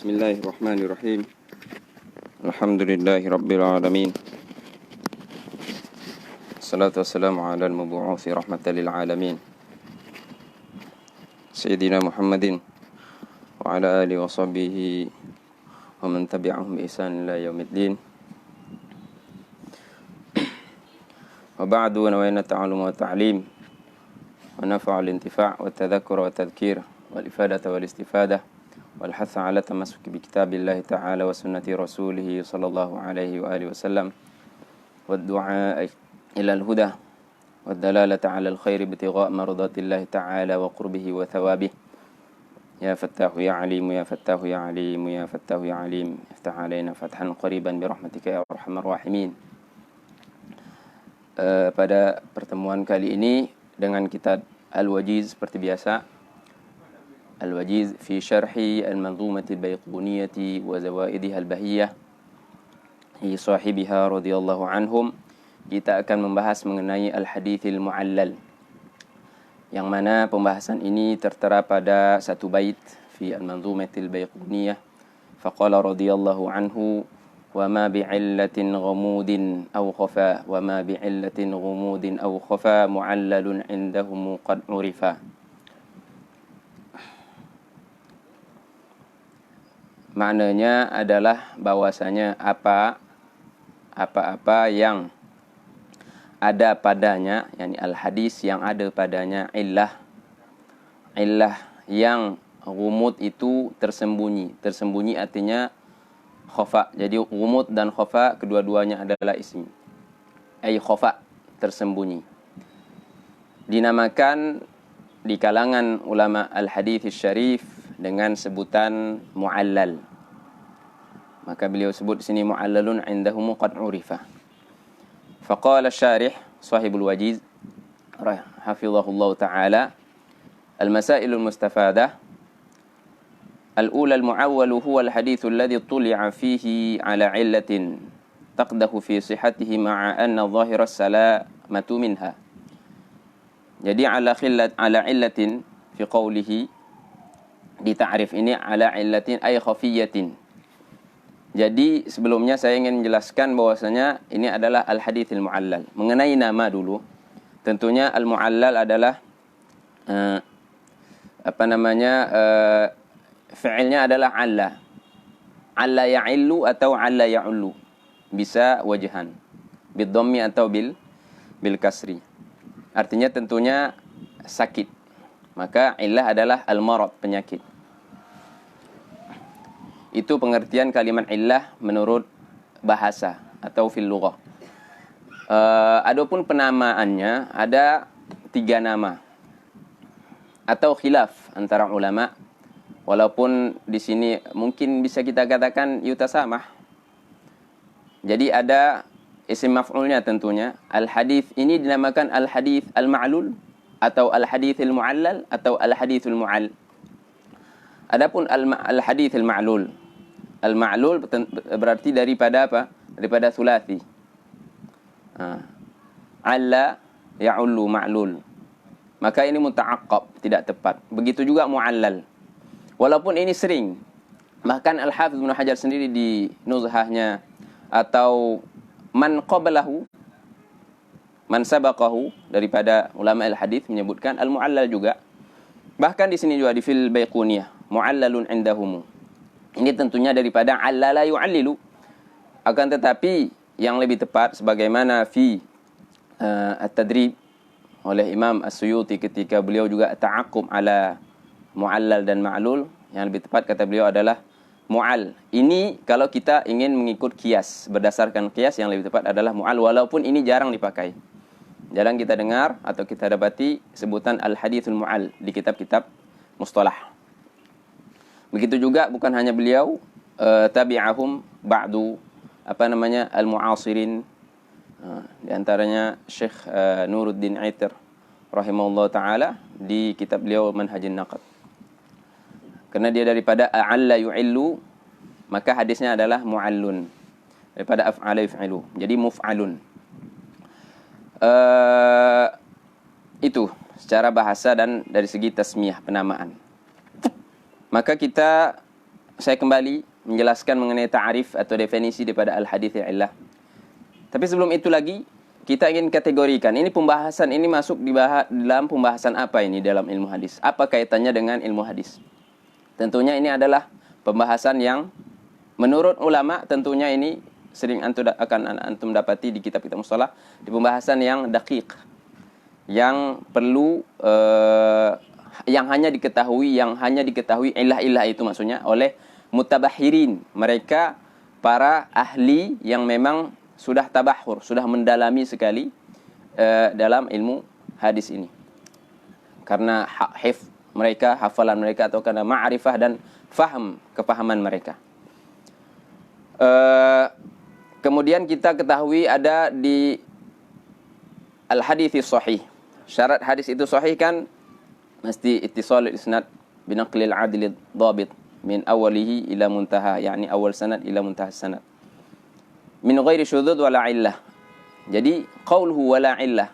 Bismillahirrahmanirrahim. Alhamdulillahi alamin. Salatu wassalamu ala al-mabu'uthi rahmatan lil alamin. Sayyidina Muhammadin wa ala alihi wa sahbihi wa man tabi'ahum bi ihsan ila yaumiddin. Wa ba'du, wa nawayna ta'allum wa ta'lim wa nafa'al intifa' wa tadhakkur wa tadhkir wal ifadata wal istifadah والحث على التمسك بكتاب الله تعالى وسنة رسوله صلى الله عليه وآله وسلم والدعاء إلى الهدى والدلالة على الخير ابتغاء مرضات الله تعالى وقربه وثوابه. يا فتاح يا عليم يا فتاح يا عليم يا فتاح يا عليم افتح علينا فتحا قريبا برحمتك يا أرحم الراحمين. Pada pertemuan kali ini dengan kitab Al-Wajiz seperti biasa, Al-Wajiz fi syarhi al-manzumati al-Baiquniyati wa zawaidiha al-bahiyah hi sahibiha radhiyallahu anhum. Kita akan membahas mengenai al-hadithil mu'allal, yang mana pembahasan ini tertera pada satu bait fi al-manzumati al-Baiquniyah. Faqala radhiyallahu anhu wa ma bi'illatin ghumudin aw khafa wa ma bi'illatin ghumudin aw khafa mu'allalun indahum qad urifa. Maknanya adalah bahwasanya apa-apa yang ada padanya, yakni al-hadis yang ada padanya illah yang ghumud itu tersembunyi. Tersembunyi artinya khafa. Jadi ghumud dan khafa kedua-duanya adalah isim. Ay khafa, tersembunyi. Dinamakan di kalangan ulama al-hadits syarif dengan sebutan mu'allal. Maka beliau sebut di sini mu'allalun indahum qad urifa. Faqala syarih sahibul wajiz hafizahullah ta'ala, al-masailul mustafadah al-ula al-mu'awwalu huwa al-hadithu alladhi tuli'a fihi ala illatin taqdahu fi sihhatihi ma'a anna dhahira salamatu minha. Jadi ala illatin fi qawlihi, di ta'rif ini ala illatin ay khafiyatin. Jadi sebelumnya saya ingin menjelaskan bahwasanya ini adalah al-hadithil mu'allal. Mengenai nama dulu, tentunya al-mu'allal adalah fi'ilnya adalah alla. Alla ya'illu atau alla ya'ullu. Bisa wajhan bid-dhammi atau bil kasri. Artinya tentunya sakit. Maka illah adalah al-marad, penyakit. Itu pengertian kalimat illah menurut bahasa atau fil lughah. Adapun penamaannya ada 3 nama atau khilaf antara ulama, walaupun di sini mungkin bisa kita katakan yutasamah. Jadi ada isim maf'ulnya tentunya. Al-hadits ini dinamakan al-hadits al-ma'lul atau al-hadithil mu'allal atau al-hadithul mu'all. Adapun al-hadithil ma'lul, al-ma'lul berarti daripada apa? Daripada sulasi. Alla ya'ullu ma'lul. Maka ini muta'aqqab, tidak tepat. Begitu juga mu'allal. Walaupun ini sering. Bahkan Al-Hafidz Ibnu Hajar sendiri di Nuzhahnya atau man qablahu, man sabaqahu, daripada ulama al-hadits menyebutkan al-mu'allal juga. Bahkan di sini juga di fil Baiquniyah, mu'allalun indahum. Ini tentunya daripada allala yu'allilu. Akan tetapi yang lebih tepat sebagaimana fi at-tadrib oleh Imam As-Suyuti ketika beliau juga ta'aqqub ala mu'allal dan ma'lul, yang lebih tepat kata beliau adalah mu'al. Ini kalau kita ingin mengikut qiyas, berdasarkan qiyas yang lebih tepat adalah mu'al, walaupun ini jarang dipakai. Jarang kita dengar atau kita dapati sebutan al-hadithul mu'al di kitab-kitab mustalah. Begitu juga bukan hanya beliau, tabi'ahum ba'du al-mu'asirin, di antaranya Syekh Nuruddin Aitir rahimahullah ta'ala di kitab beliau Manhajun Naqd. Karena dia daripada a'alla yu'illu, maka hadisnya adalah mu'allun, daripada af'ala yuf'ilu, jadi muf'alun. Itu secara bahasa dan dari segi tasmiyah, penamaan. Maka kita saya kembali menjelaskan mengenai ta'arif atau definisi daripada al-hadits illah. Tapi sebelum itu lagi, kita ingin kategorikan. Ini pembahasan ini masuk di dalam pembahasan apa ini dalam ilmu hadis? Apa kaitannya dengan ilmu hadis? Tentunya ini adalah pembahasan yang menurut ulama tentunya ini sering antum dapati di kitab-kitab mustalah, di pembahasan yang daqiq, yang perlu yang hanya diketahui illah-illah itu maksudnya oleh mutabahirin, mereka para ahli yang memang sudah tabahur, sudah mendalami sekali dalam ilmu hadis ini. Karena mereka, hafalan mereka, atau karena ma'rifah dan kepahaman mereka. Kemudian kita ketahui ada di al-hadits sahih. Syarat hadis itu sahih kan mesti ittisal isnad binaqlil adil dhabit min awalihi ila muntaha, yakni awal sanad ila muntaha sanad. Min ghairi syudzud wala illah. Jadi qauluhu wala illah,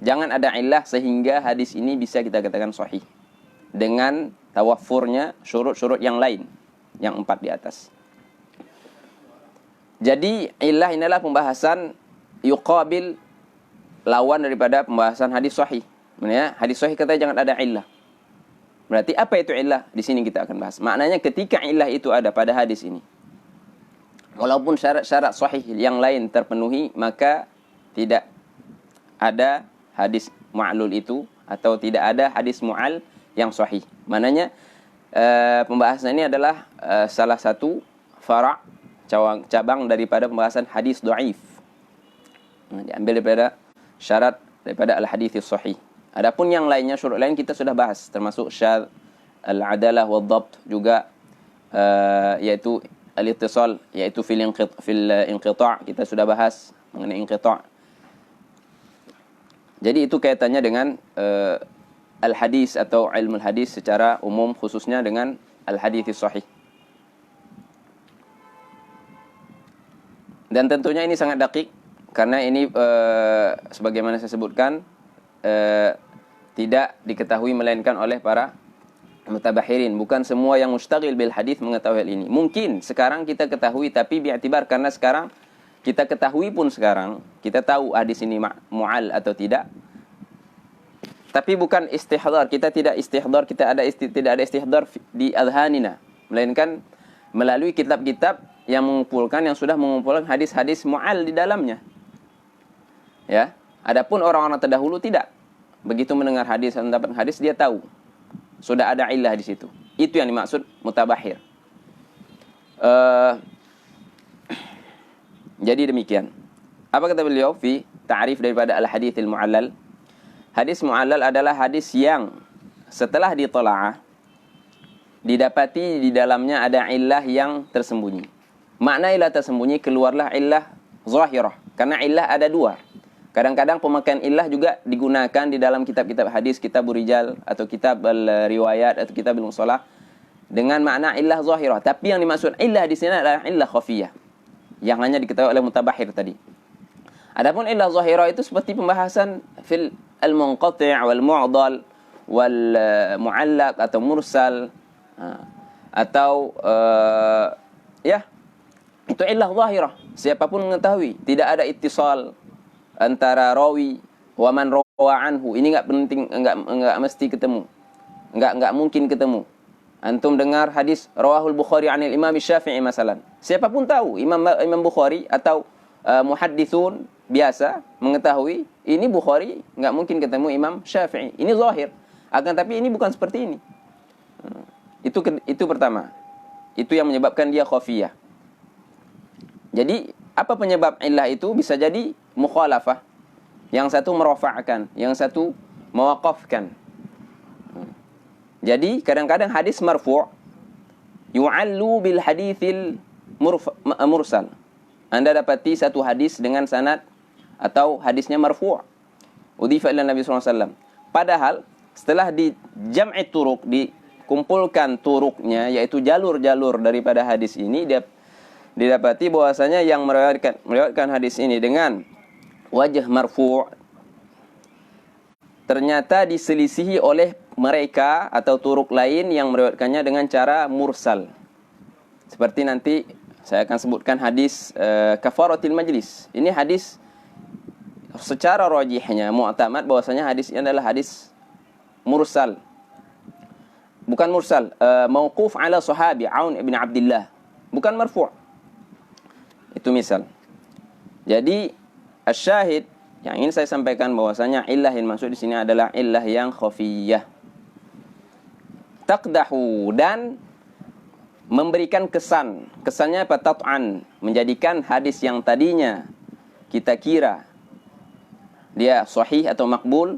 jangan ada illah sehingga hadis ini bisa kita katakan sahih dengan tawaffurnya syurut-syurut yang lain, yang 4 di atas. Jadi illah inilah pembahasan yuqabil, lawan daripada pembahasan hadis sahih. Maksudnya hadis sahih katanya jangan ada illah. Berarti apa itu illah? Di sini kita akan bahas. Maknanya ketika illah itu ada pada hadis ini, walaupun syarat-syarat sahih yang lain terpenuhi, maka tidak ada hadis mu'allul itu, atau tidak ada hadis mu'al yang sahih. Maknanya pembahasan ini adalah salah satu cabang daripada pembahasan hadis dhaif. Diambil daripada syarat daripada al-hadits sahih. Adapun yang lainnya, syurut lain kita sudah bahas, termasuk syadz, al-adalah wa dhabt juga, yaitu al-ittisal, yaitu fil inqita', kita sudah bahas mengenai inqita'. Jadi itu kaitannya dengan al-hadis atau ilmu hadis secara umum, khususnya dengan al-hadits sahih. Dan tentunya ini sangat daqiq, karena ini sebagaimana saya sebutkan tidak diketahui melainkan oleh para mutabahirin. Bukan semua yang mustaghil bil hadis mengetahui hal ini. Mungkin sekarang kita ketahui, tapi bi'tibar karena sekarang kita ketahui pun sekarang kita tahu hadis ini mu'al atau tidak. Tapi bukan istihdar, kita tidak istihdar, tidak ada istihdar di adhanina, melainkan melalui kitab-kitab yang sudah mengumpulkan hadis-hadis mu'al di dalamnya. Ya, adapun orang-orang terdahulu tidak. Begitu mendengar hadis atau mendapat hadis, dia tahu sudah ada illah di situ. Itu yang dimaksud mutabahir. Jadi demikian. Apa kata beliau fi ta'rif daripada al-haditsil mu'allal? Hadis mu'allal adalah hadis yang setelah ditola'ah didapati di dalamnya ada illah yang tersembunyi. Makna illah tersembunyi, keluarlah illah zahirah. Karena illah ada 2. Kadang-kadang pemakaian illah juga digunakan di dalam kitab-kitab hadis, kitab rijal atau kitab riwayat atau kitab al-mustalah dengan makna illah zahirah. Tapi yang dimaksud illah di sini adalah illah khafiyah, yang hanya diketahui oleh mutabahir tadi. Adapun illah zahirah itu seperti pembahasan fil al-munqati' wal mu'dal wal mu'allaq atau mursal, atau ya, itu illah zahirah. Siapapun mengetahui, tidak ada ittisal antara rawi wa man rawa anhu. Ini enggak penting, enggak mesti ketemu. Enggak mungkin ketemu. Antum dengar hadis rawahul Bukhari anil Imam Syafi'i masalan. Siapapun tahu, Imam Bukhari atau muhadditsun biasa mengetahui ini Bukhari enggak mungkin ketemu Imam Syafi'i. Ini zahir. Akan tapi ini bukan seperti ini. Itu pertama. Itu yang menyebabkan dia khafiyah. Jadi apa penyebab illah itu? Bisa jadi mukhalafah. Yang satu merafa'kan, yang satu mewaqafkan. Jadi kadang-kadang hadis marfu' yu'allu bil haditsil mursal. Anda dapati satu hadis dengan sanad atau hadisnya marfu', udhifa ila Nabi sallallahu alaihi wasallam. Padahal setelah di jam'i turuq, dikumpulkan turuknya, yaitu jalur-jalur daripada hadis ini, dia didapati bahwasanya yang meriwayatkan hadis ini dengan wajah marfu' ternyata diselisihi oleh mereka atau turuk lain yang meriwayatkannya dengan cara mursal. Seperti nanti saya akan sebutkan hadis kafaratil majlis. Ini hadis secara rajihnya mu'tamad bahwasanya hadis ini adalah hadis mursal. Bukan mursal, mauquf ala sahabi Aun ibn Abdullah, bukan marfu'. Itu misal. Jadi asyahid yang ingin saya sampaikan bahwasanya illah yang maksud di sini adalah illah yang khafiyah. Taqdahu, dan memberikan kesan. Kesannya apa? Tat'an, menjadikan hadis yang tadinya kita kira dia sahih atau makbul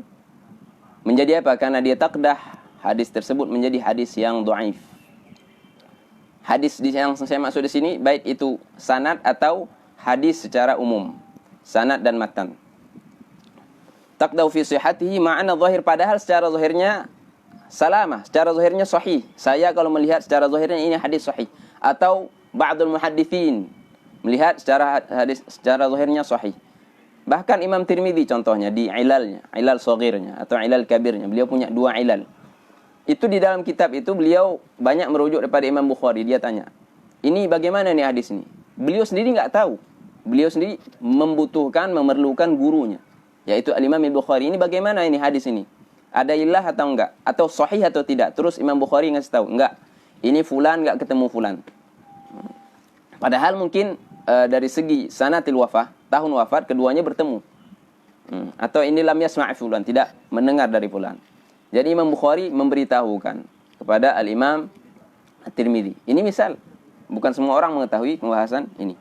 menjadi apa? Karena dia taqdah, hadis tersebut menjadi hadis yang dhaif. Hadis yang saya maksud di sini baik itu sanad atau hadis secara umum, sanad dan matan. Taqdahu fi sihhatihi ma'ana zahir, padahal secara zahirnya salamah, secara zahirnya sahih. Saya kalau melihat secara zahirnya ini hadis sahih, atau ba'dul muhadditsin melihat secara hadis secara zahirnya sahih. Bahkan Imam Tirmidzi contohnya di ilalnya, ilal saghirnya atau ilal kabirnya, beliau punya 2 ilal. Itu di dalam kitab itu beliau banyak merujuk daripada Imam Bukhari. Dia tanya, ini bagaimana nih hadis ini? Beliau sendiri enggak tahu. Beliau sendiri membutuhkan, memerlukan gurunya, yaitu Al-Imam Al-Bukhari. Ini bagaimana ini hadis ini? Ada ilah atau enggak? Atau sahih atau tidak? Terus Imam Bukhari ngasih tahu, enggak. Ini fulan enggak ketemu fulan. Padahal mungkin dari segi sanatil wafah, tahun wafat keduanya bertemu. Atau ini lam yasma' fulan, tidak mendengar dari fulan. Jadi Imam Bukhari memberitahukan kepada Al-Imam At-Tirmidzi. Ini misal, bukan semua orang mengetahui pembahasan ini.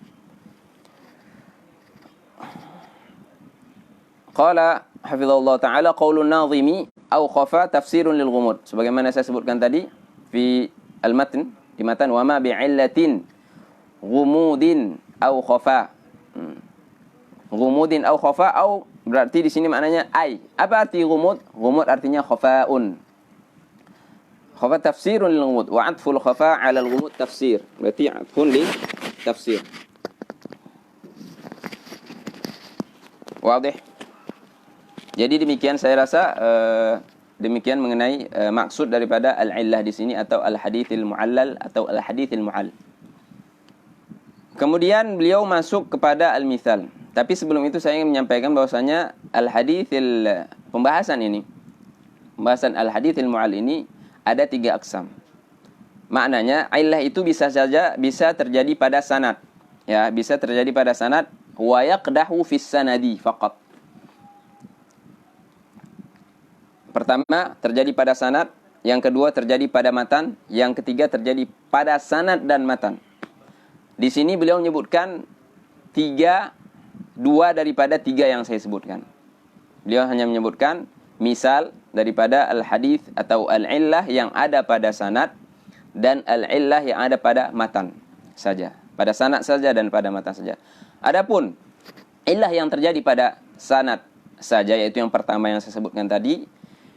Qala hafizallahu ta'ala qaulun nazimi au khafa tafsirun lil ghumud. Sebagaimana saya sebutkan tadi fi al-matn, di matan wa ma bi'illatin ghumudin au khafa. Ghumudin au khafa, au berarti di sini maknanya ai. Apa arti ghumud? Ghumud artinya khafa'un. Khafa tafsirun lil ghumud wa 'atful khafa' 'ala al ghumud tafsir. Berarti 'atfun li tafsir. Wadih. Jadi demikian saya rasa demikian mengenai maksud daripada al-illah di sini atau al-haditsil mu'allal atau al-haditsil mu'all. Kemudian beliau masuk kepada al-mithal. Tapi sebelum itu saya ingin menyampaikan bahwasanya al-haditsil pembahasan al-haditsil mu'all ini ada 3 aqsam. Maknanya illah itu bisa terjadi pada sanad. Ya, bisa terjadi pada sanad wa yaqdahu fis sanadi faqat. Pertama terjadi pada sanad, yang kedua terjadi pada matan, yang ketiga terjadi pada sanad dan matan. Di sini beliau menyebutkan 2 daripada 3 yang saya sebutkan. Beliau hanya menyebutkan misal daripada al-hadith atau al-illah yang ada pada sanad dan al-illah yang ada pada matan saja. Pada sanad saja dan pada matan saja. Adapun illah yang terjadi pada sanad saja, yaitu yang pertama yang saya sebutkan tadi,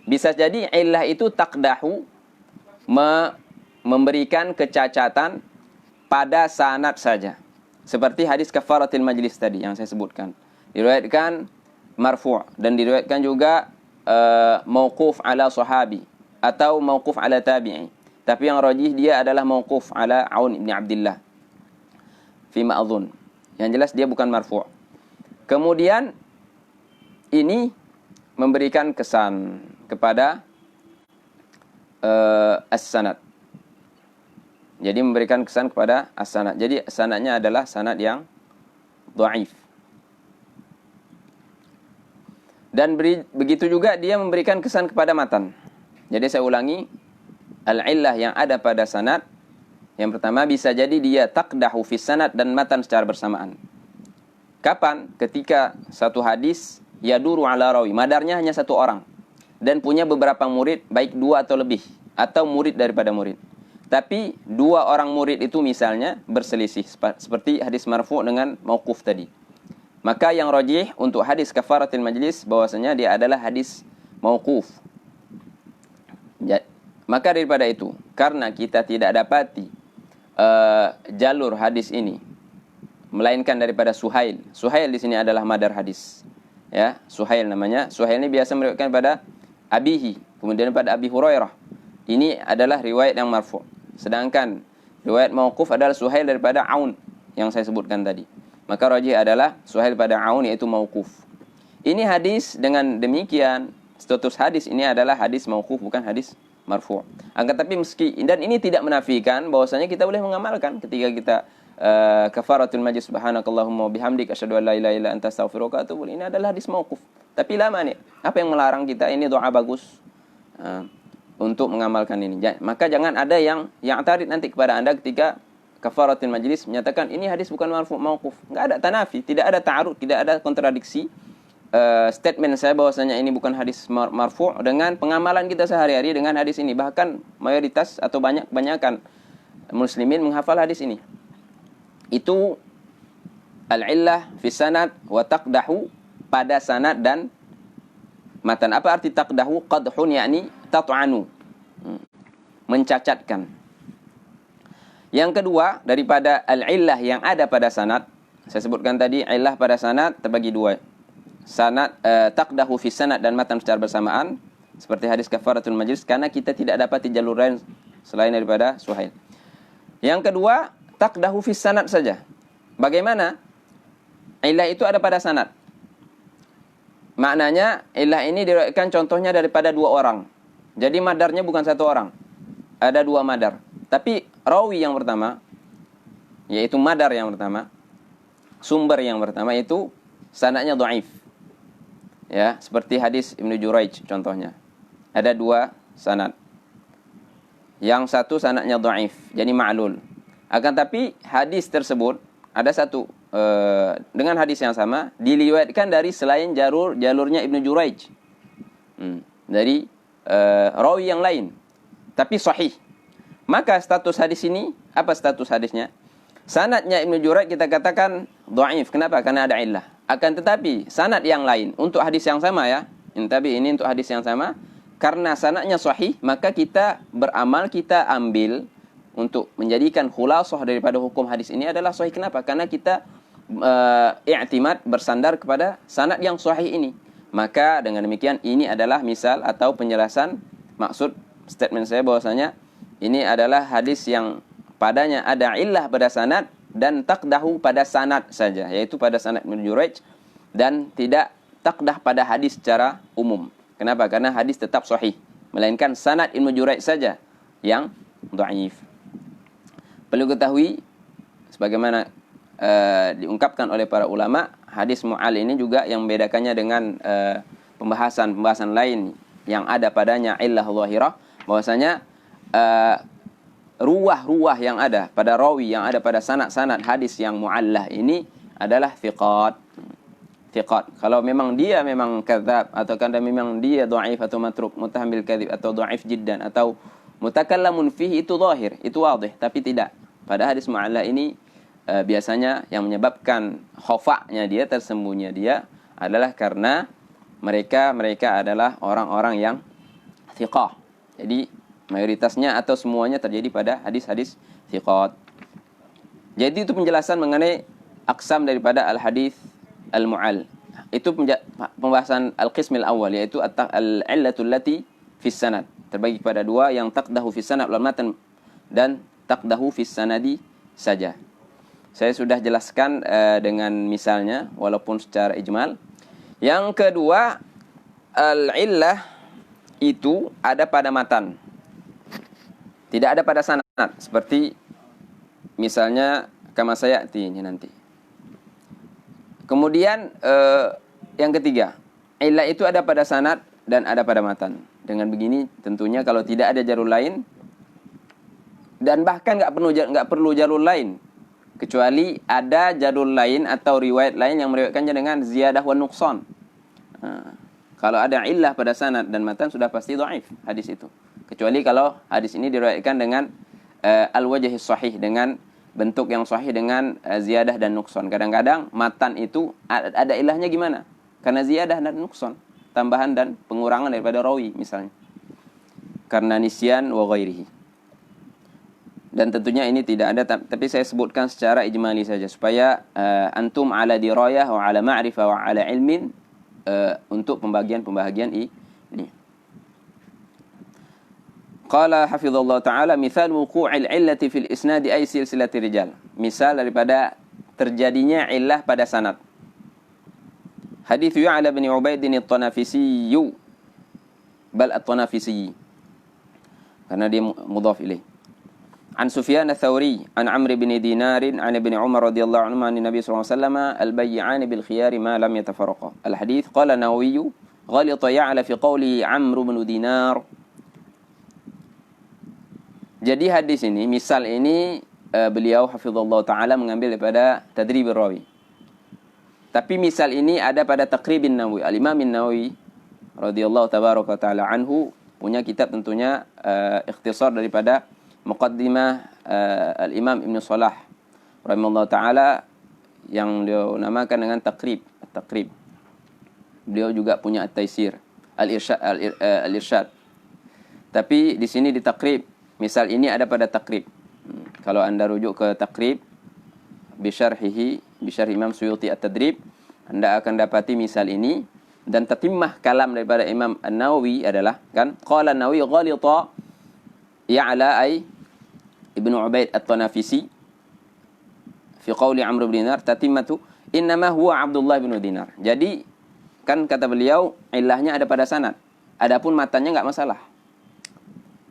bisa jadi illah itu taqdahu, memberikan kecacatan pada sanad saja. Seperti hadis kafaratil majlis tadi yang saya sebutkan. Diriwayatkan marfu' dan diriwayatkan juga mauquf ala sahabi atau mauquf ala tabi'i. Tapi yang rajih dia adalah mauquf ala Aun ibn Abdullah fi ma'dhun. Yang jelas dia bukan marfu'. Kemudian ini memberikan kesan kepada as-sanad. Jadi memberikan kesan kepada as-sanad. Jadi sanadnya adalah sanad yang dhaif. Dan begitu juga dia memberikan kesan kepada matan. Jadi saya ulangi, al-illah yang ada pada sanad, yang pertama bisa jadi dia taqdahu fis sanad dan matan secara bersamaan. Kapan? Ketika satu hadis yaduru ala rawi, madarnya hanya 1 orang dan punya beberapa murid, baik 2 atau lebih, atau murid daripada murid. Tapi 2 orang murid itu misalnya berselisih, seperti hadis marfu' dengan mauquf tadi. Maka yang rajih untuk hadis kafaratil majlis bahwasanya dia adalah hadis mauquf. Maka daripada itu, karena kita tidak dapati jalur hadis ini melainkan daripada Suhail. Suhail di sini adalah madar hadis. Ya, Suhail namanya. Suhail ini biasa meriwayatkan pada abihi, kemudian pada Abi Hurairah. Ini adalah riwayat yang marfu'. Sedangkan Riwayat mauquf adalah Suhail daripada Aun yang saya sebutkan tadi. Maka rajih adalah Suhail pada Aun, yaitu mauquf. Ini hadis dengan demikian, status hadis ini adalah hadis mauquf, bukan hadis marfu'. Akan tapi meski, dan ini tidak menafikan bahwasanya kita boleh mengamalkan ketika kita kafaratul majlis subhanakallahumma bihamdik asyhadu an la ilaha illa anta astaghfiruka wa atubu ilaik. Ini adalah hadis mauquf. Tapi lama nih, apa yang melarang kita? Ini doa bagus untuk mengamalkan ini. Maka jangan ada yang tarid nanti kepada Anda ketika kafaratul majlis menyatakan ini hadis bukan marfu' mauquf. Enggak ada tanafi, tidak ada ta'arud, tidak ada kontradiksi. Statement saya bahwasanya ini bukan hadis marfu' dengan pengamalan kita sehari-hari dengan hadis ini. Bahkan mayoritas atau banyak-banyakan muslimin menghafal hadis ini. Itu al-illah fi sanad wa taqdahu, pada sanad dan matan. Apa arti taqdahu? Qadhun yakni tat'anu, mencacatkan. Yang kedua, daripada al-illah yang ada pada sanad, saya sebutkan tadi illah pada sanad terbagi dua. Sanad taqdahu fi sanad dan matan secara bersamaan, seperti hadis kafaratul majlis, karena kita tidak dapat jalur lain selain daripada Suhail. Yang kedua, taqdahu fi sanad saja. Bagaimana? Illah itu ada pada sanad. Maknanya illah ini diriwayatkan contohnya daripada dua orang. Jadi madarnya bukan satu orang. Ada dua madar. Tapi rawi yang pertama, yaitu madar yang pertama, sumber yang pertama itu sanadnya dhaif. Ya, seperti hadis Ibnu Juraij contohnya. Ada dua sanad. Yang satu sanadnya dhaif, jadi ma'lul. Akan tapi hadis tersebut ada satu dengan hadis yang sama diriwayatkan dari selain jalurnya Ibnu Juraij. Dari rawi yang lain, tapi sahih. Maka status hadis ini, apa status hadisnya? Sanadnya Ibnu Juraij kita katakan dhaif. Kenapa? Karena ada illah. Akan tetapi sanad yang lain untuk hadis yang sama ya. Tapi ini untuk hadis yang sama, karena sanadnya sahih, maka kita beramal, kita ambil untuk menjadikan khulasah daripada hukum hadis ini adalah sahih. Kenapa? Karena kita i'timad, bersandar kepada sanad yang sahih ini. Maka dengan demikian ini adalah misal atau penjelasan maksud statement saya bahwasanya ini adalah hadis yang padanya ada illah pada sanad dan taqdahu pada sanad saja, yaitu pada sanad Ibnu Juraij, dan tidak taqdah pada hadis secara umum. Kenapa? Karena hadis tetap sahih, melainkan sanad Ibnu Juraij saja yang dhaif. Perlu ketahui sebagaimana diungkapkan oleh para ulama, hadis mu'al ini juga yang membedakannya dengan pembahasan lain yang ada padanya illah zahirah, bahwasanya ruwah yang ada pada rawi, yang ada pada sanad hadis yang mu'allah ini adalah thiqat. Kalau memang dia memang kadzab, atau kadang memang dia dhaif atau matruk, muttaham bil kadzib, atau dhaif jiddan, atau mutakallamun fihi, itu zahir, itu wadih. Tapi tidak. Pada hadis mu'allah ini biasanya yang menyebabkan khafa'nya dia, tersembunyinya dia, adalah karena mereka adalah orang-orang yang thiqah. Jadi mayoritasnya atau semuanya terjadi pada hadis-hadis thiqat. Jadi itu penjelasan mengenai aqsam daripada al-hadis al-mu'al. Itu pembahasan al-qismil awal, yaitu al-illatul lati fis sanad. Terbagi kepada dua, yang taqdahu fis sanad wal matan, dan taqdahu fis sanadi saja. Saya sudah jelaskan dengan misalnya, walaupun secara ijmal. Yang kedua, al-illah itu ada pada matan, tidak ada pada sanad. Seperti misalnya kama sayati ini nanti. Kemudian yang ketiga, illah itu ada pada sanad dan ada pada matan. Dengan begini tentunya kalau tidak ada jalur lain, dan bahkan nggak perlu jalur lain, kecuali ada jalur lain atau riwayat lain yang meriwayatkannya dengan ziyadah wa nuqsan. Kalau ada illah pada sanad dan matan, sudah pasti dhaif hadis itu. Kecuali kalau hadis ini diriwayatkan dengan al-wajhi sahih, dengan bentuk yang sahih, dengan ziyadah dan nuqsan. Kadang-kadang matan itu ada ilahnya gimana? Karena ziyadah dan nuqsan, tambahan dan pengurangan daripada rawi misalnya. Karena nisyan wa ghairihi. Dan tentunya ini tidak ada, tapi saya sebutkan secara ijmali saja supaya antum ala dirayah wa ala ma'rifah wa ala ilmin untuk pembagian ini. Qala hafizallahu ta'ala misal wuqu'il illati fil isnadi ay silsilati rijal. Misal daripada terjadinya illah pada sanad. Hadits Ya'la bin Ubaid at-Tanafisi bal at-Tanafisi karena dia mudhaf ilaih. An Sufyan ats-Tsauri an Amr bin Dinar an Ibn Umar radhiyallahu anhu an Nabi sallallahu alaihi wasallam al-bay'an bil khiyar ma lam yatafarraqa. Al-hadits qala Nawawi ghalita Ya'la fi qawli Amr bin Dinar. Jadi hadis ini, misal ini beliau hafizallahu taala mengambil daripada Tadribir Rawi. Tapi misal ini ada pada Taqribin Nawawi. Al-Imam An-Nawawi radhiyallahu tabaraka taala anhu punya kitab tentunya ikhtisar daripada muqaddimah Al-Imam Ibn Salah rahimahullahu taala yang dia namakan dengan Taqrib, At-Taqrib. Beliau juga punya At-Taisir, Al-Irsyad. Tapi di sini di Taqrib, misal ini ada pada Taqrib. Kalau anda rujuk ke Taqrib bisyarh Imam Suyuti At-Tadrib, anda akan dapati misal ini. Dan tatimmah kalam daripada Imam An-Nawawi adalah kan qala An-Nawawi ghalita Ya'la ay Ibnu Ubaid at-Tanafisi fi qawli Amr bin Dinar tatimmatu innama huwa Abdullah bin Dinar. Jadi kan kata beliau ilahnya ada pada sanad. Adapun matanya enggak masalah.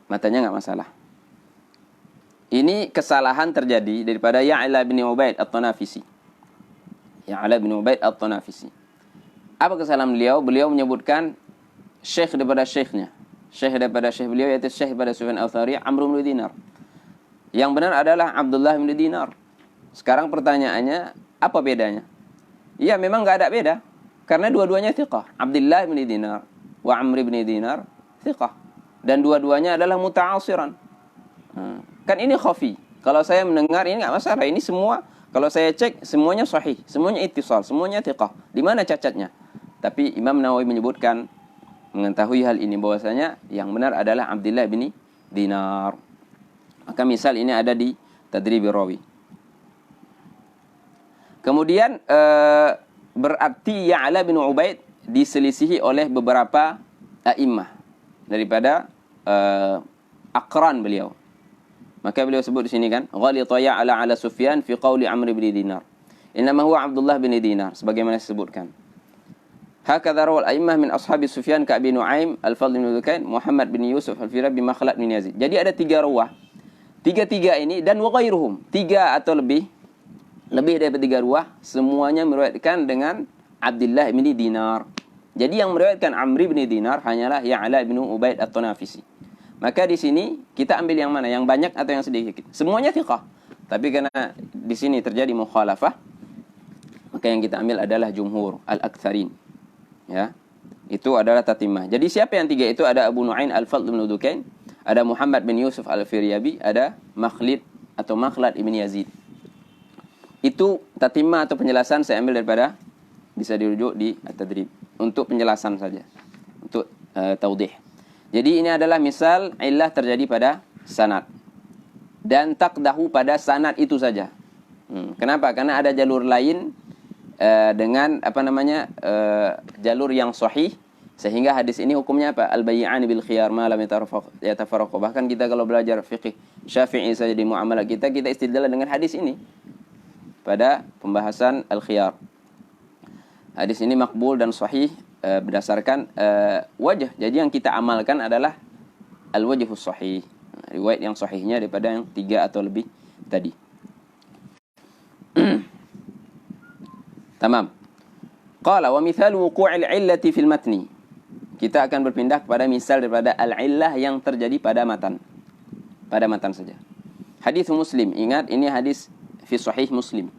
Matanya enggak masalah. Ini kesalahan terjadi daripada Ya'la bin Ubaid at-Tanafisi. Ya'la bin Ubaid at-Tanafisi. Apa kesalahan beliau? Beliau menyebutkan syekh daripada syekhnya. Syekh daripada syekh beliau yaitu syekh daripada Sufyan Ats-Tsauri, Amr bin Dinar. Yang benar adalah Abdullah bin Dinar. Sekarang pertanyaannya, apa bedanya? Ya, memang enggak ada beda. Karena dua-duanya thiqah. Abdullah bin Dinar wa Amr bin Dinar thiqah. Dan dua-duanya adalah muta'asiran. Kan ini khafi. Kalau saya mendengar ini enggak masalah. Ini semua kalau saya cek semuanya sahih, semuanya ittisal, semuanya thiqah. Di mana cacatnya? Tapi Imam Nawawi menyebutkan mengetahui hal ini bahwasanya yang benar adalah Abdullah bin Dinar. Maka misal ini ada di Tadribir Rawi. Kemudian berarti Ya'la bin Ubaid diselisihi oleh beberapa a'immah daripada aqran beliau. Maka beliau sebut di sini kan ghalita Ya'la ala Sufyan fi qawli Amr bin Dinar. Innama huwa Abdullah bin Dinar sebagaimana disebutkan. Hakadha rawal a'immah min ashabi Sufyan ka Abi Nu'aim, Al-Fadl bin Dukain, Muhammad bin Yusuf, Al-Firabi, Makhlad bin Yazid. Jadi ada tiga rawah. Tiga-tiga ini dan wa ghairuhum, tiga atau lebih daripada tiga rawah, semuanya meriwayatkan dengan Abdullah bin Dinar. Jadi yang meriwayatkan Amr bin Dinar hanyalah Ya'la bin Ubaid at-Tanafisi. Maka di sini kita ambil yang mana? Yang banyak atau yang sedikit? Semuanya thiqah. Tapi karena di sini terjadi mukhalafah, maka yang kita ambil adalah jumhur al-aktsarin. Ya, itu adalah tatimah. Jadi siapa yang tiga itu? Ada Abu Nu'ain Al-Fadl bin Dukain, ada Muhammad bin Yusuf Al-Firyabi, ada Makhlad ibn Yazid. Itu tatimah atau penjelasan saya ambil daripada, bisa dirujuk di At-Tadrib untuk penjelasan saja, untuk taudih. Jadi ini adalah misal illah terjadi pada sanad dan taqdahu pada sanad itu saja. Kenapa? Karena ada jalur lain dengan jalur yang sahih, sehingga hadis ini hukumnya apa? Al-bay'an bil khiyar ma lam yatafarraqu. Bahkan kita kalau belajar fiqh Syafi'i saja di muamalah kita istidlal dengan hadis ini pada pembahasan al-khiyar. Hadis ini makbul dan sahih berdasarkan wajah. Jadi yang kita amalkan adalah al-wajhus sahih, riwayat yang sahihnya daripada yang tiga atau lebih tadi. Tamam. Qala wa mithal wuqu'il illati fil matni. Kita akan berpindah kepada misal daripada al-illah yang terjadi pada matan. Pada matan saja. Hadis Muslim. Ingat ini hadis fi sahih Muslim.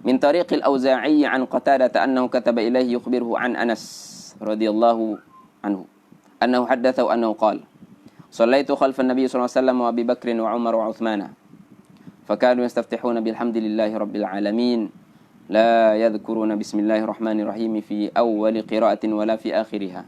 Min tariq al-Auza'i an Qatadah annahu kataba ilayhi yukhbiruhu an Anas radhiyallahu anhu. Annahu haddathahu annahu qala Sallaitu khalfa an-nabiy sallallahu alaihi wasallam wa Abi Bakr wa Umar wa Uthman. Fakanu yastaftihuna bilhamdillahi rabbil alamin. لا يذكرون بسم الله الرحمن الرحيم في أول قراءة ولا في آخرها.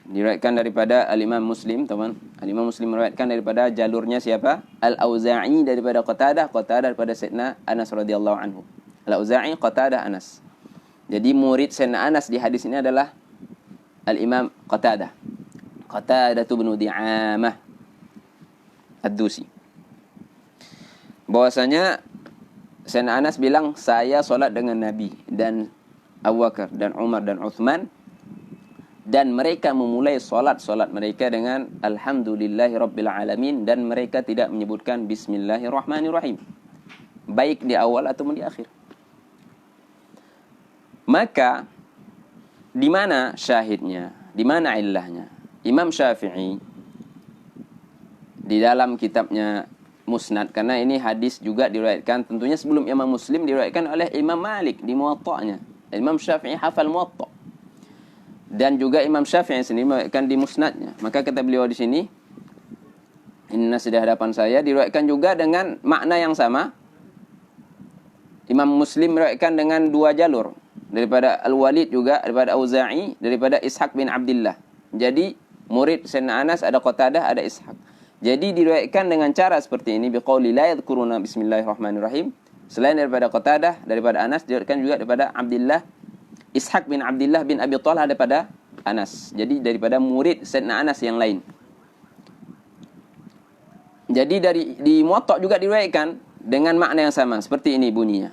Diriwayatkan daripada Al-Imam Muslim, teman. Al-Imam Muslim meriwayatkan daripada jalurnya siapa? Al-Auza'i daripada Qatadah daripada Sayyidina Anas radhiyallahu anhu. Al-Auza'i, Qatadah, Anas. Jadi murid Sayyidina Anas di hadis ini adalah Al-Imam Qatadah Qatadah bin Di'amah Ad-Dusi. Bahwasanya Sayyidina Anas bilang, saya solat dengan Nabi dan Abu Bakar dan Umar dan Uthman, dan mereka memulai solat mereka dengan Alhamdulillahi Rabbil Alamin, dan mereka tidak menyebutkan Bismillahirrahmanirrahim, baik di awal atau di akhir. Maka di mana syahidnya? Di mana illahnya? Imam Syafi'i di dalam kitabnya Musnad, karena ini hadis juga diriwayatkan tentunya sebelum Imam Muslim, diriwayatkan oleh Imam Malik di Muwatta'nya. Imam Syafi'i hafal Muwatta'. Dan juga Imam Syafi'i sendiri meriwayatkan di Musnadnya. Maka kata beliau di sini, Inna di hadapan saya, diriwayatkan juga dengan makna yang sama. Imam Muslim meriwayatkan dengan dua jalur, daripada Al-Walid juga, daripada Auza'i, daripada Ishaq bin Abdullah. Jadi murid Sayyidina Anas ada Qatadah, ada Ishaq. Jadi diriwayatkan dengan cara seperti ini, biqauli la yadhkuruna bismillahirrahmanirrahim. Selain daripada Qatadah, daripada Anas, diriwayatkan juga daripada Abdullah, Ishaq bin Abdullah bin Abi Talha daripada Anas. Jadi daripada murid Sayyidina Anas yang lain. Jadi di Muwatta' juga diriwayatkan dengan makna yang sama, seperti ini bunyinya.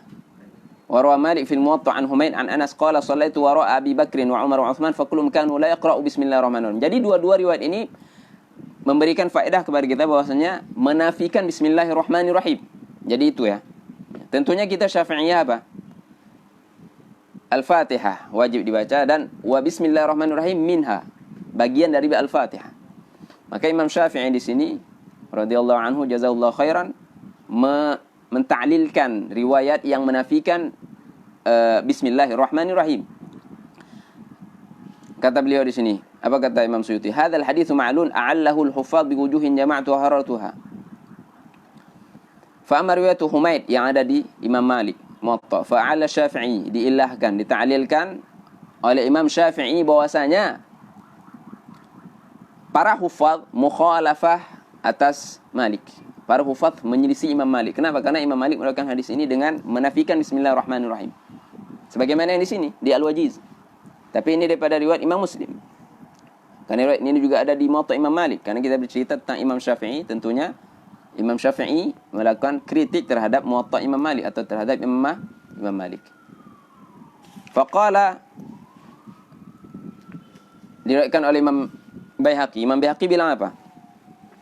Wa rawa Malik fil Muwatta' an Humaid an Anas qala shallaitu wara Abi Bakr wa Umar wa Uthman fa kullum kanu la yaqra'u bismillahirrahmanirrahim. Jadi dua-dua riwayat ini memberikan faedah kepada kita bahwasanya menafikan bismillahirrahmanirrahim. Jadi itu ya. Tentunya kita Syafi'iyah apa? Al-Fatihah wajib dibaca, dan wa bismillahirrahmanirrahim minha, bagian dari Al-Fatihah. Maka Imam Syafi'i di sini radhiyallahu anhu jazakallahu khairan menta'lilkan riwayat yang menafikan bismillahirrahmanirrahim. Kata beliau di sini, apa kata Imam Suyuti? Hadzal haditsu ma'lun a'allahu al-huffaz bi wujuhin jama'tu wa harartuha. Fa amma riwayatu Humaid yang ada di Imam Malik Muwatta, fa'ala Syafi'i, diilahkan, dita'lilkan oleh Imam Syafi'i bahwasanya para hufaz mukhalafah atas Malik. Para hufaz menyelisih Imam Malik. Kenapa? Karena Imam Malik meriwayatkan hadis ini dengan menafikan bismillahirrahmanirrahim. Sebagaimana yang di sini di Al-Wajiz. Tapi ini daripada riwayat Imam Muslim. Karena riwayat ini juga ada di Muwatta Imam Malik. Karena kita bercerita tentang Imam Syafi'i, tentunya Imam Syafi'i melakukan kritik terhadap Muwatta Imam Malik atau terhadap Imam Malik. Faqala, diriwayatkan oleh Imam Baihaqi. Imam Baihaqi bilang apa?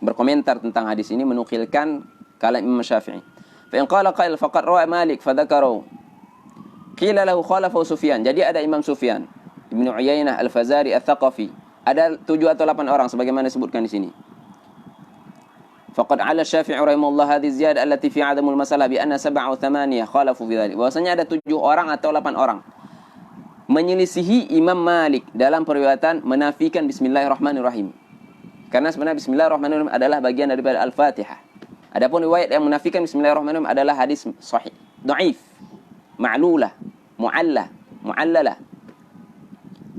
Berkomentar tentang hadis ini, menukilkan kalam Imam Syafi'i. Fa in qala qail faqad rawa Malik fa dzakaru qila lahu khalafa Sufyan. Jadi ada Imam Sufyan, Ibnu Uyainah, Al-Fazari, Al-Thaqafi. Ada 7 atau 8 orang sebagaimana disebutkan di sini. Faqad 'ala Syafi'i rahimahullah hadhihi ziyadah allati fi 'adamul masalah bi anna 7 atau 8 khalafu fi dzalik. Bahwasanya ada 7 orang atau 8 orang menyelisihi Imam Malik dalam periwayatan menafikan bismillahirrahmanirrahim. Karena sebenarnya bismillahirrahmanirrahim adalah bagian daripada Al-Fatihah. Adapun riwayat yang menafikan bismillahirrahmanirrahim adalah hadis sahih, dhaif, ma'lulah, mu'allalah.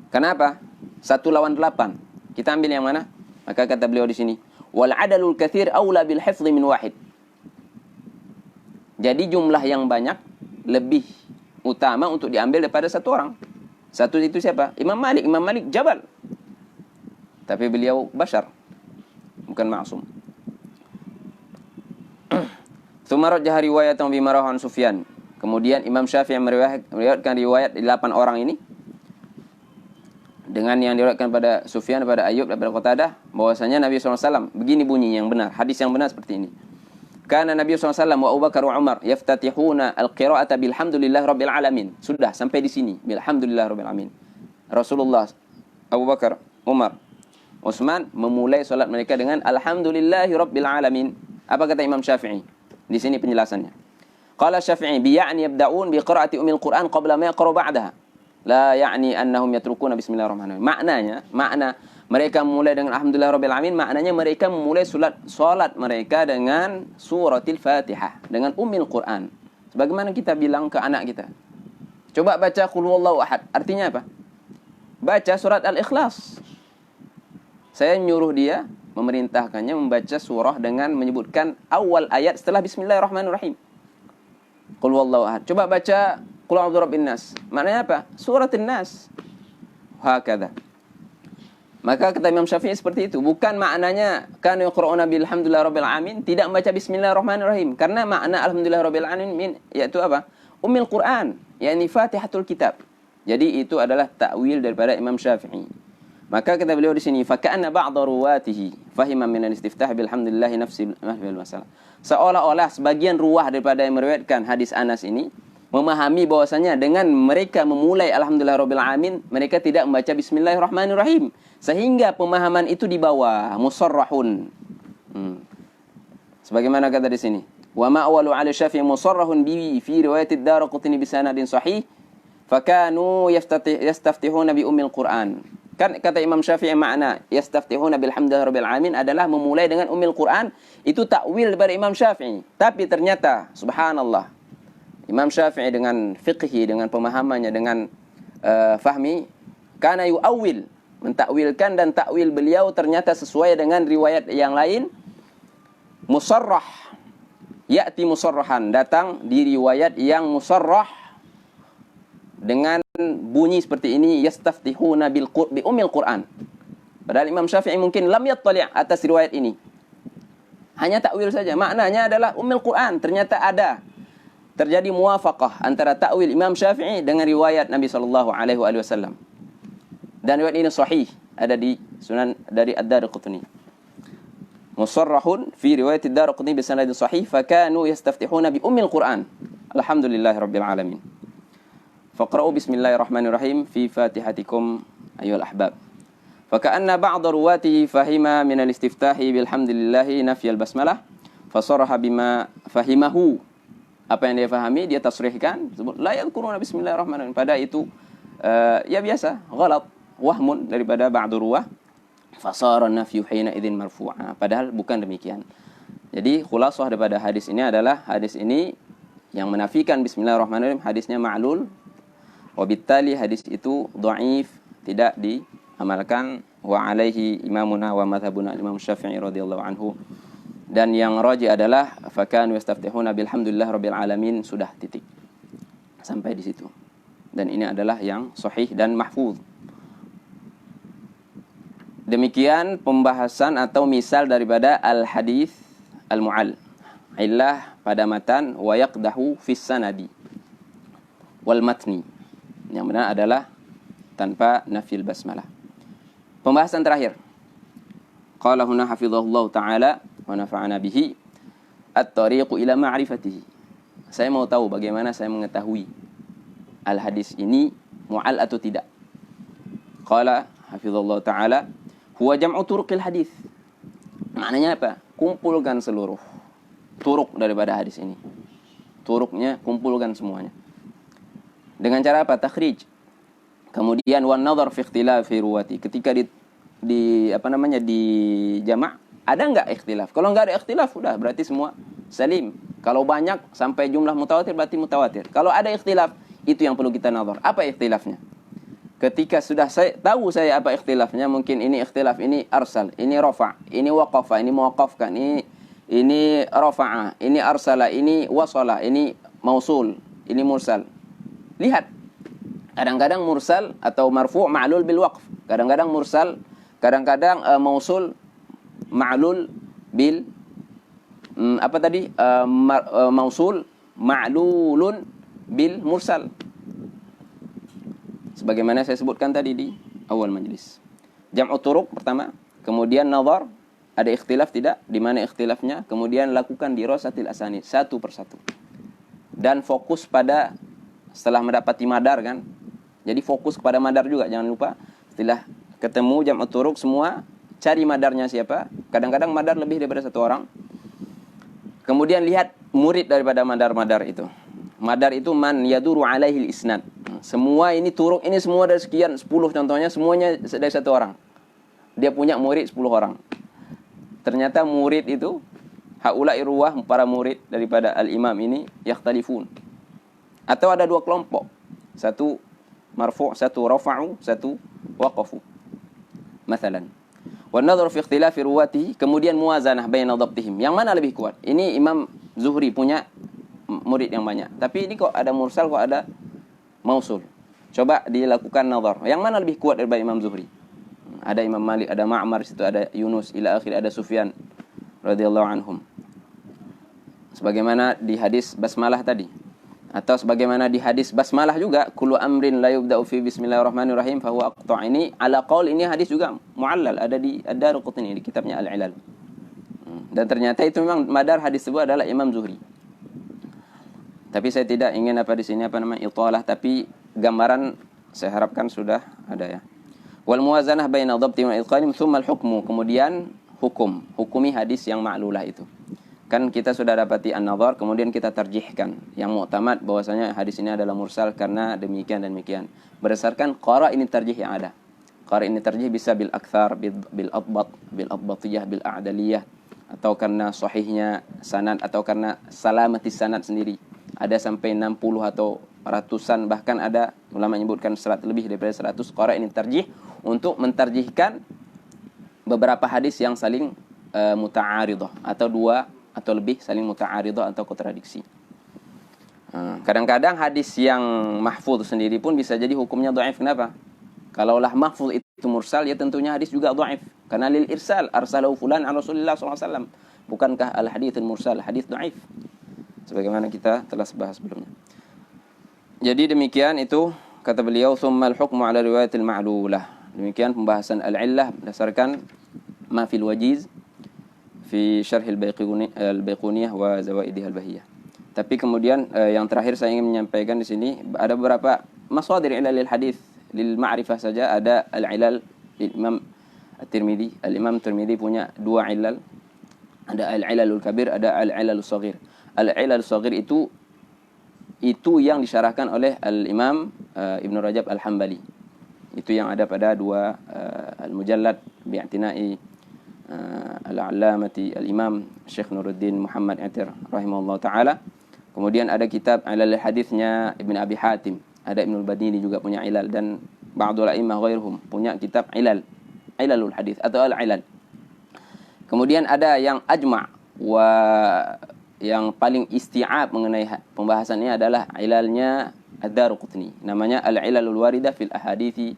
Kenapa? 1 lawan 8. Kita ambil yang mana? Maka kata beliau di sini, wal adalul katsir aula bil hifdhi min wahid. Jadi jumlah yang banyak lebih utama untuk diambil daripada 1 orang. 1 itu siapa? Imam Malik. Imam Malik jabal. Tapi beliau bashar, bukan ma'sum. Tsumma rajjaha riwayatan bi marahan Sufyan. Kemudian Imam Syafi'i meriwayatkan riwayat 8 orang ini dengan yang diriwayatkan pada Sufyan, pada Ayyub, daripada Qatadah, bahwasanya Nabi SAW begini bunyi yang benar, hadis yang benar seperti ini. Kana Nabi SAW wa Abu Bakar wa Umar yaftatihuna al-qira'ata bilhamdulillah rabbil alamin. Sudah sampai di sini, bilhamdulillah rabbil alamin. Rasulullah, Abu Bakar, Umar, Utsman memulai solat mereka dengan alhamdulillahi rabbil alamin. Apa kata Imam Syafi'i? Di sini penjelasannya. Qala Syafi'i bi ya'ni yabda'un bi qira'ati ummil Qur'an qabla ma yaqra'u ba'daha. La ya'ni annahum yatrukuna bismillahirrahmanirrahim. Makna mereka memulai dengan alhamdulillah rabbil alamin, maknanya mereka memulai salat mereka dengan suratil Fatihah, dengan ummil Qur'an. Sebagaimana kita bilang ke anak kita, coba baca qul huwallahu ahad. Artinya apa? Baca surat Al-Ikhlas. Saya nyuruh dia, memerintahkannya membaca surah dengan menyebutkan awal ayat setelah bismillahirrahmanirrahim. Qul huwallahu ahad. Coba baca Qul a'udzu birabbin nas. Maknanya apa? Surat An-Nas. Hakadha. Maka kata Imam Syafi'i seperti itu. Bukan maknanya kanu yaqra'una bilhamdulillah rabbil alamin, tidak membaca bismillahirrahmanirrahim. Karena makna alhamdulillah rabbil alamin yaitu apa? Ummul Quran, yakni Fatihatul Kitab. Jadi itu adalah takwil daripada Imam Syafi'i. Maka kata beliau di sini, fa ka'anna ba'dha ruwatihi fahima min al-istiftah bilhamdulillah nafsil masalah. Seolah-olah sebagian ruwah daripada yang meriwayatkan hadis Anas ini memahami bahwasanya dengan mereka memulai alhamdulillah rabbil alamin, mereka tidak membaca bismillahirrahmanirrahim, sehingga pemahaman itu di bawah musarrahun. Sebagaimana kata di sini, wa ma awalu 'ala Syafi'i musarrahun bi fi riwayat ad-Darqutni bi sanadin sahih, fakanu yastaftihuna bi ummil Quran. Kan kata Imam Syafi'i makna yastaftihuna bilhamdulillah rabbil alamin adalah memulai dengan ummil Quran. Itu takwil daripada Imam Syafi'i. Tapi ternyata subhanallah, Imam Syafi'i dengan fiqhi, dengan pemahamannya, dengan fahmi, kana yu'awwil, mentakwilkan, dan takwil beliau ternyata sesuai dengan riwayat yang lain. Musarrah, ya'ti musarrahan, datang di riwayat yang musarrah dengan bunyi seperti ini, yastaftihuna bi ummil Quran. Padahal Imam Syafi'i mungkin lam yattali' atas riwayat ini. Hanya takwil saja. Maknanya adalah ummil Quran. Ternyata ada terjadi muwafaqah antara takwil Imam Syafi'i dengan riwayat Nabi sallallahu alaihi wasallam. Dan riwayat ini sahih, ada di Sunan dari Ad-Darqutni. Musarrahun fi riwayat Ad-Darqutni bi sanadin sahih, fakanu yastaftihuna bi ummil Quran. Alhamdulillahirabbil alamin. Faqra'u bismillahirrahmanirrahim fi fatihatikum ayyuhal ahbab. Faka'anna ba'da ruwatihi fahima min al-istiftahi bilhamdillahi nafyal basmalah fasaraha bima fahimahu. Apa yang dia fahami dia tasrihkan, sebut la yadhkuruna bismillahirrahmanirrahim. Pada itu ya biasa, ghalat, wahmun daripada ba'du ruwah, fasara nafyu hina idzin marfu'a. Padahal bukan demikian. Jadi khulasah daripada hadis ini adalah hadis ini yang menafikan bismillahirrahmanirrahim hadisnya ma'lul. Wabittali hadis itu dhaif, tidak diamalkan. Wa alaihi imamuna wa madhabuna Imam Syafi'i radhiyallahu anhu. Dan yang rajih adalah fakanu yastaftihuna bilhamdulillah rabbil alamin, sudah titik. Sampai di situ. Dan ini adalah yang sahih dan mahfuz. Demikian pembahasan atau misal daripada al-hadis al-mu'al. Illah pada matan wa yaqdahu fis sanadi wal matni. Yang benar adalah tanpa nafil basmalah. Pembahasan terakhir. Qala huna hafizahullah ta'ala wa nafa'ana bihi at-tariqu ila ma'rifatihi. Saya mau tahu bagaimana saya mengetahui al-hadis ini mu'al atau tidak. Qala hafizahullah ta'ala huwa jam'u turuqil hadis. Maknanya apa? Kumpulkan seluruh turuk daripada hadis ini. Turuknya kumpulkan semuanya. Dengan cara apa? Takhrij. Kemudian wan nadhar fi ikhtilafi ruwati. Ketika di jamak, ada enggak ikhtilaf? Kalau enggak ada ikhtilaf, sudah berarti semua salim. Kalau banyak sampai jumlah mutawatir berarti mutawatir. Kalau ada ikhtilaf, itu yang perlu kita nazar. Apa ikhtilafnya? Ketika sudah saya tahu saya apa ikhtilafnya, mungkin ini ikhtilaf, ini arsal, ini rafa', ini waqafa, ini muwaqqafkan, ini rafa'a, ini arsala, ini wasala, ini mausul, ini mursal. Lihat, kadang-kadang mursal atau marfu' ma'lul bil waqf, kadang-kadang mursal, kadang-kadang mausul ma'lul bil mausul ma'lulun bil mursal. Sebagaimana saya sebutkan tadi di awal majlis. Jam'u turuq pertama, kemudian nazar, ada ikhtilaf tidak? Di mana ikhtilafnya? Kemudian lakukan dirasatil asanid satu persatu. Dan fokus pada setelah mendapati madar kan. Jadi fokus kepada madar juga, jangan lupa. Setelah ketemu jam'u turuq semua, cari madarnya siapa? Kadang-kadang madar lebih daripada satu orang. Kemudian lihat murid daripada madar-madar itu. Madar itu man yaduru alaihil isnad. Semua ini turuk, ini semua dari sekian, 10 contohnya, semuanya dari satu orang. Dia punya murid 10 orang. Ternyata murid itu, haula'i ruwah, para murid daripada al-imam ini, yakhtalifun. Atau ada dua kelompok. Satu marfu', satu rafa'u, satu waqafu. Mathalan. Wa nadhar fi ikhtilafi ruwatihi, kemudian muwazanah baina dhabtihim. Yang mana lebih kuat? Ini Imam Zuhri punya murid yang banyak. Tapi ini kok ada mursal, kok ada mausul. Coba dilakukan nazar. Yang mana lebih kuat daripada Imam Zuhri? Ada Imam Malik, ada Ma'mar, situ ada Yunus, ila akhir ada Sufyan radhiyallahu anhum. Sebagaimana di hadis basmalah tadi. Atau sebagaimana di hadis basmalah juga, kullu amrin la yubda'u fi bismillahirrahmanirrahim fa huwa aqta'. Ini ala qaul, ini hadis juga muallal, ada di Ad-Darqutni di kitabnya Al-Ilal. Dan ternyata itu memang madar hadis tersebut adalah Imam Zuhri. Tapi saya tidak ingin di sini italah, tapi gambaran saya harapkan sudah ada ya. Wal muwazanah baina dhabti wa itqanim tsumma al-hukmu, kemudian hukumi hadis yang ma'lulah itu. Kan kita sudah dapati an-nadhar, kemudian kita tarjihkan yang mu'tamad bahwasanya hadis ini adalah mursal karena demikian dan demikian. Berdasarkan qara'in tarjih yang ada. Qara'in tarjih bisa bil akthar, bil adbat, bil adbatiyah, bil a'daliyah, atau karena sahihnya sanad, atau karena salamatis sanad sendiri. Ada sampai 60 atau ratusan, bahkan ada ulama menyebutkan 100, lebih daripada 100 qara'in tarjih untuk mentarjihkan beberapa hadis yang saling muta'aridah, atau dua atau lebih saling muta'aridah atau kontradiksi. Kadang-kadang hadis yang mahfuz sendiri pun bisa jadi hukumnya dhaif. Kenapa? Kalaulah mahfuz itu mursal, ya tentunya hadis juga dhaif. Karena lil irsal, arsalahu fulan an Rasulillah SAW. Bukankah al hadithul mursal hadis dhaif? Sebagaimana kita telah bahas sebelumnya. Jadi demikian itu kata beliau, tsummal hukmu ala riwayatil ma'lulah. Demikian pembahasan al-illah berdasarkan ma fil wajiz fi syarh al-Baiquniyah wa zawaidih al-Bahiyah. Tapi kemudian yang terakhir saya ingin menyampaikan di sini ada beberapa masadir ilalil hadis lil ma'rifah saja. Ada al-ilal lil Imam At-Tirmidzi. Al-Imam Tirmidzi punya dua ilal. Ada al-ilalul kabir, ada al-ilalul saghir. Al-ilalul saghir itu yang disyarahkan oleh al-Imam Ibn Rajab Al-Hambali. Itu yang ada pada dua al-mujallad bi'tina'i al-allamati al-imam Syekh Nuruddin Muhammad Atir rahimahullah ta'ala. Kemudian ada kitab ilal hadisnya Ibn Abi Hatim. Ada Ibnul Badini juga punya ilal, dan ba'dul a'immah ghairuhum punya kitab ilalul hadis atau al-ilal. Kemudian ada yang ajma' yang paling isti'ab mengenai pembahasan ini adalah ilalnya Ad-Darqutni. Namanya al-ilalul waridah fil ahadithi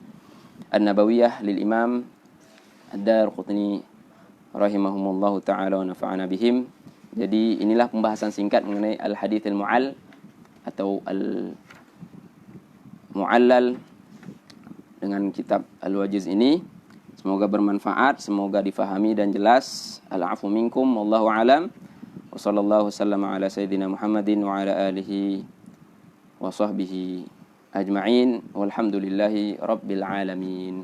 an-nabawiyah lil imam Ad-Darqutni rahimahumullahu ta'ala wa nafa'ana bihim. Jadi inilah pembahasan singkat mengenai al-hadithil mu'al atau al-mu'allal dengan kitab al-wajiz ini. Semoga bermanfaat, semoga difahami dan jelas. Al-afu minkum, wallahu alam. Wa sallallahu sallama ala sayyidina Muhammadin wa ala alihi wa sahbihi ajma'in. Walhamdulillahi rabbil alamin.